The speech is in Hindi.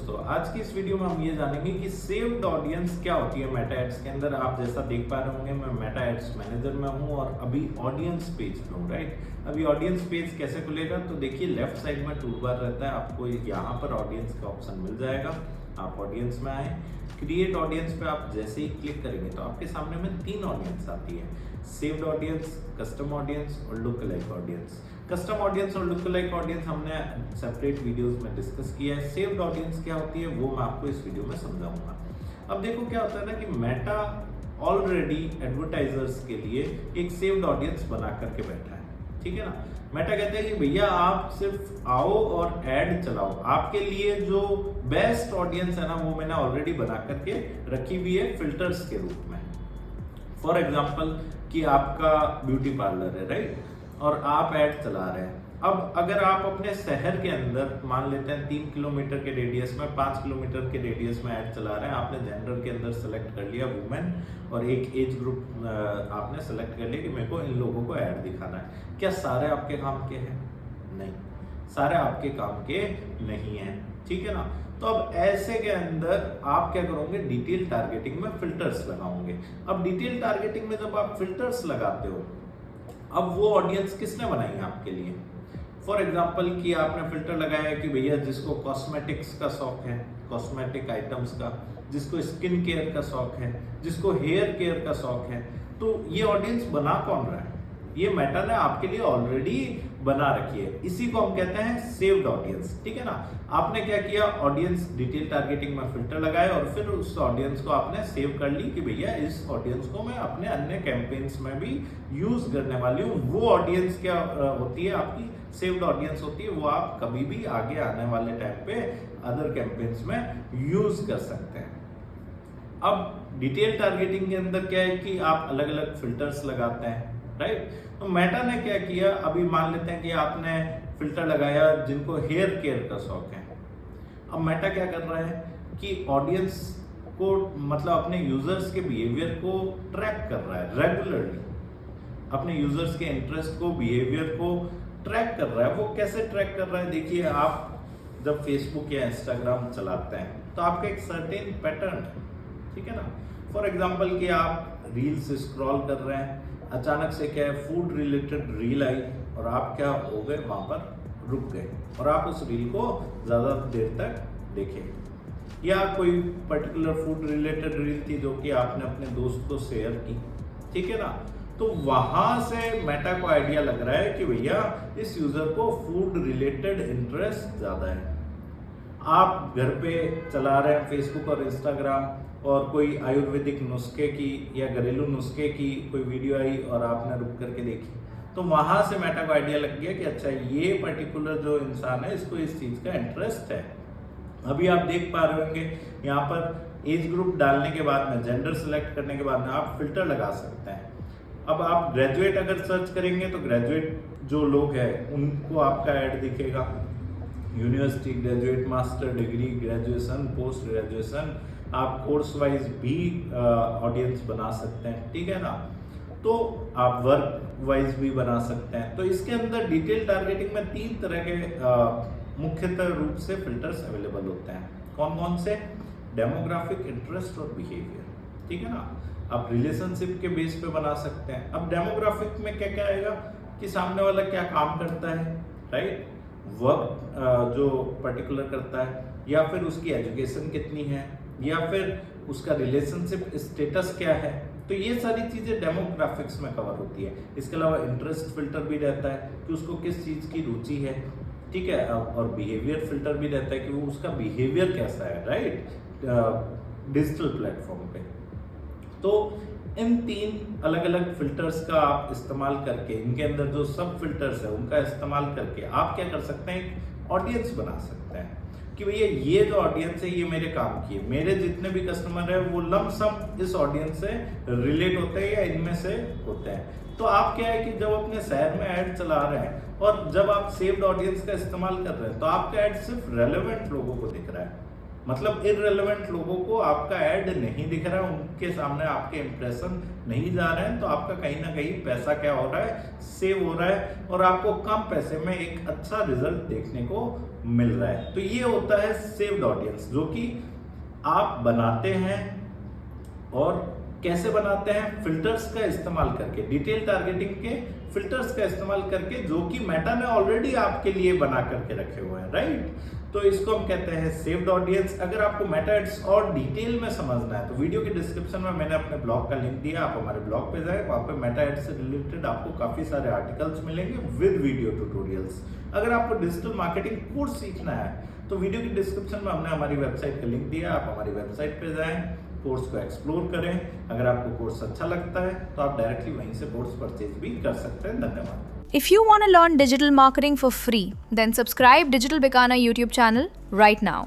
दोस्तों, आज की इस वीडियो में हम ये जानेंगे कि सेव्ड ऑडियंस क्या होती है मेटा एड्स के अंदर। आप जैसा देख पा रहे होंगे मैं मेटा एड्स मैनेजर में हूँ और अभी ऑडियंस पेज पे हूँ, राइट। अभी ऑडियंस पेज कैसे खुलेगा, तो देखिए लेफ्ट साइड में टूल बार रहता है, आपको यहाँ पर ऑडियंस का ऑप्शन मिल जाएगा। आप ऑडियंस में आए, क्रिएट ऑडियंस पे आप जैसे ही क्लिक करेंगे तो आपके सामने में 3 ऑडियंस आती है, सेव्ड ऑडियंस, कस्टम ऑडियंस और look like audience. Custom audience और लुक लाइक ऑडियंस हमने सेपरेट वीडियोस में डिस्कस किया है। सेव्ड ऑडियंस क्या होती है वो मैं आपको इस वीडियो में समझाऊंगा। अब देखो क्या होता है ना कि मेटा ऑलरेडी एडवर्टाइजर्स के लिए एक सेव्ड ऑडियंस बना करके बैठा है, ठीक है ना। मेटा कहते हैं कि भैया आप सिर्फ आओ और ऐड चलाओ, आपके लिए जो बेस्ट ऑडियंस है ना वो मैंने ऑलरेडी बना करके रखी हुई है फिल्टर्स के रूप में। फॉर एग्जाम्पल कि आपका ब्यूटी पार्लर है, राइट, और आप ऐड चला रहे हैं। अब अगर आप अपने शहर के अंदर मान लेते हैं 3 किलोमीटर के रेडियस में, 5 किलोमीटर के रेडियस में ऐड चला रहे हैं, आपने जेंडर के अंदर सेलेक्ट कर लिया वुमेन और एक एज ग्रुप आपने सेलेक्ट कर लिया कि मेरे को इन लोगों को ऐड दिखाना है। क्या सारे आपके काम के हैं? नहीं, सारे आपके काम के नहीं है, ठीक है ना। तो अब ऐसे के अंदर आप क्या करोगे, डिटेल टारगेटिंग में फिल्टर्स लगाओगे। अब डिटेल टारगेटिंग में जब आप फिल्टर्स लगाते हो, अब वो ऑडियंस किसने बनाई है आपके लिए। फॉर एग्जाम्पल कि आपने फिल्टर लगाया कि भैया जिसको कॉस्मेटिक्स का शौक है, कॉस्मेटिक आइटम्स का, जिसको स्किन केयर का शौक है, जिसको हेयर केयर का शौक है, तो ये ऑडियंस बना कौन रहा है? ये मेटा ने आपके लिए ऑलरेडी बना रखी है। इसी को हम कहते हैं सेव्ड ऑडियंस, ठीक है ना। आपने क्या किया, ऑडियंस डिटेल टारगेटिंग में फिल्टर लगाया और फिर उस ऑडियंस को आपने सेव कर ली कि भैया इस ऑडियंस को मैं अपने अन्य कैंपेन्स में भी यूज करने वाली हूँ। वो ऑडियंस क्या होती है, आपकी सेव्ड ऑडियंस होती है, वो आप कभी भी आगे आने वाले टाइम पे अदर कैंपेन्स में यूज कर सकते हैं। अब डिटेल टारगेटिंग के अंदर क्या है कि आप अलग अलग फिल्टर्स लगाते हैं, राइट। तो मेटा ने क्या किया, अभी मान लेते हैं कि आपने फिल्टर लगाया जिनको हेयर केयर का शौक है। अब मेटा क्या कर रहा है कि ऑडियंस को मतलब अपने यूजर्स के बिहेवियर को ट्रैक कर रहा है रेगुलरली, अपने यूजर्स के इंटरेस्ट को, बिहेवियर को ट्रैक कर रहा है। वो कैसे ट्रैक कर रहा है, देखिए आप जब फेसबुक या इंस्टाग्राम चलाते हैं तो आपका एक सर्टेन पैटर्न, ठीक है ना। फॉर एग्जाम्पल कि आप रील्स स्क्रॉल कर रहे हैं, अचानक से क्या है फूड रिलेटेड रील आई और आप क्या हो गए, वहां पर रुक गए और आप उस रील को ज्यादा देर तक देखे, या कोई पर्टिकुलर फूड रिलेटेड रील थी जो कि आपने अपने दोस्त को शेयर की, ठीक है ना। तो वहां से मेटा को आइडिया लग रहा है कि भैया इस यूजर को फूड रिलेटेड इंटरेस्ट ज्यादा है। आप घर पे चला रहे हैं फेसबुक और इंस्टाग्राम और कोई आयुर्वेदिक नुस्खे की या घरेलू नुस्खे की कोई वीडियो आई और आपने रुक करके देखी, तो वहां से मेटा को आइडिया लग गया कि अच्छा ये पर्टिकुलर जो इंसान है इसको इस चीज का इंटरेस्ट है। अभी आप देख पा रहे होंगे यहाँ पर एज ग्रुप डालने के बाद में, जेंडर सेलेक्ट करने के बाद में आप फिल्टर लगा सकते हैं। अब आप ग्रेजुएट अगर सर्च करेंगे तो ग्रेजुएट जो लोग हैं उनको आपका ऐड दिखेगा, university graduate, master degree, graduation, post graduation, आप कोर्स वाइज भी ऑडियंस बना सकते हैं, ठीक है ना। तो आप वर्क वाइज भी बना सकते हैं। तो इसके अंदर डिटेल टारगेटिंग में 3 तरह के मुख्यतः रूप से फिल्टर्स अवेलेबल होते हैं। कौन कौन से? डेमोग्राफिक, इंटरेस्ट और बिहेवियर, ठीक है ना। आप रिलेशनशिप के बेस पे बना सकते हैं। अब डेमोग्राफिक में क्या क्या आएगा कि सामने वाला क्या काम करता है, राइट, वर्क जो पर्टिकुलर करता है, या फिर उसकी एजुकेशन कितनी है, या फिर उसका रिलेशनशिप स्टेटस क्या है। तो ये सारी चीजें डेमोग्राफिक्स में कवर होती है। इसके अलावा इंटरेस्ट फिल्टर भी रहता है कि उसको किस चीज की रुचि है, ठीक है, और बिहेवियर फिल्टर भी रहता है कि वो उसका बिहेवियर कैसा है, राइट, डिजिटल प्लेटफॉर्म पे। तो इन 3 अलग अलग फिल्टर्स का आप इस्तेमाल करके, इनके अंदर जो सब फिल्टर्स है उनका इस्तेमाल करके आप क्या कर सकते हैं, एक ऑडियंस बना सकते हैं कि भैया ये जो ऑडियंस है ये मेरे काम की है, मेरे जितने भी कस्टमर है वो लमसम इस ऑडियंस से रिलेट होते हैं या इनमें से होते हैं। तो आप क्या है कि जब अपने शहर में ऐड चला रहे हैं और जब आप सेव्ड ऑडियंस का इस्तेमाल कर रहे हैं तो आपका ऐड सिर्फ रेलेवेंट लोगों को दिख रहा है, मतलब इररिलेवेंट लोगों को आपका ऐड नहीं दिख रहा है, उनके सामने आपके इंप्रेशन नहीं जा रहे हैं, तो आपका कहीं ना कहीं पैसा क्या हो रहा है, सेव हो रहा है और आपको कम पैसे में एक अच्छा रिजल्ट देखने को मिल रहा है। तो ये होता है सेव्ड ऑडियंस, जो कि आप बनाते हैं। और कैसे बनाते हैं? फिल्टर्स का इस्तेमाल करके, डिटेल टारगेटिंग के फिल्टर्स का इस्तेमाल करके, जो कि मेटा ने ऑलरेडी आपके लिए बना करके रखे हुए हैं, राइट। तो इसको हम कहते हैं सेव्ड ऑडियंस। अगर आपको मेटा एड्स और डिटेल में समझना है तो वीडियो के डिस्क्रिप्शन में मैंने अपने ब्लॉग का लिंक दिया, आप हमारे ब्लॉग पे जाए, वहाँ पे मेटा एड्स से रिलेटेड आपको काफी सारे आर्टिकल्स मिलेंगे विद वीडियो ट्यूटोरियल्स। अगर आपको डिजिटल मार्केटिंग कोर्स सीखना है तो वीडियो के डिस्क्रिप्शन में हमने हमारी वेबसाइट का लिंक दिया, आप हमारी वेबसाइट पे जाएं, कोर्स को एक्सप्लोर करें। अगर आपको कोर्स अच्छा लगता है तो आप डायरेक्टली वहीं से कोर्स परचेज भी कर सकते हैं। धन्यवाद। If you want to learn digital marketing for free, then subscribe Digital Bikana YouTube channel right now.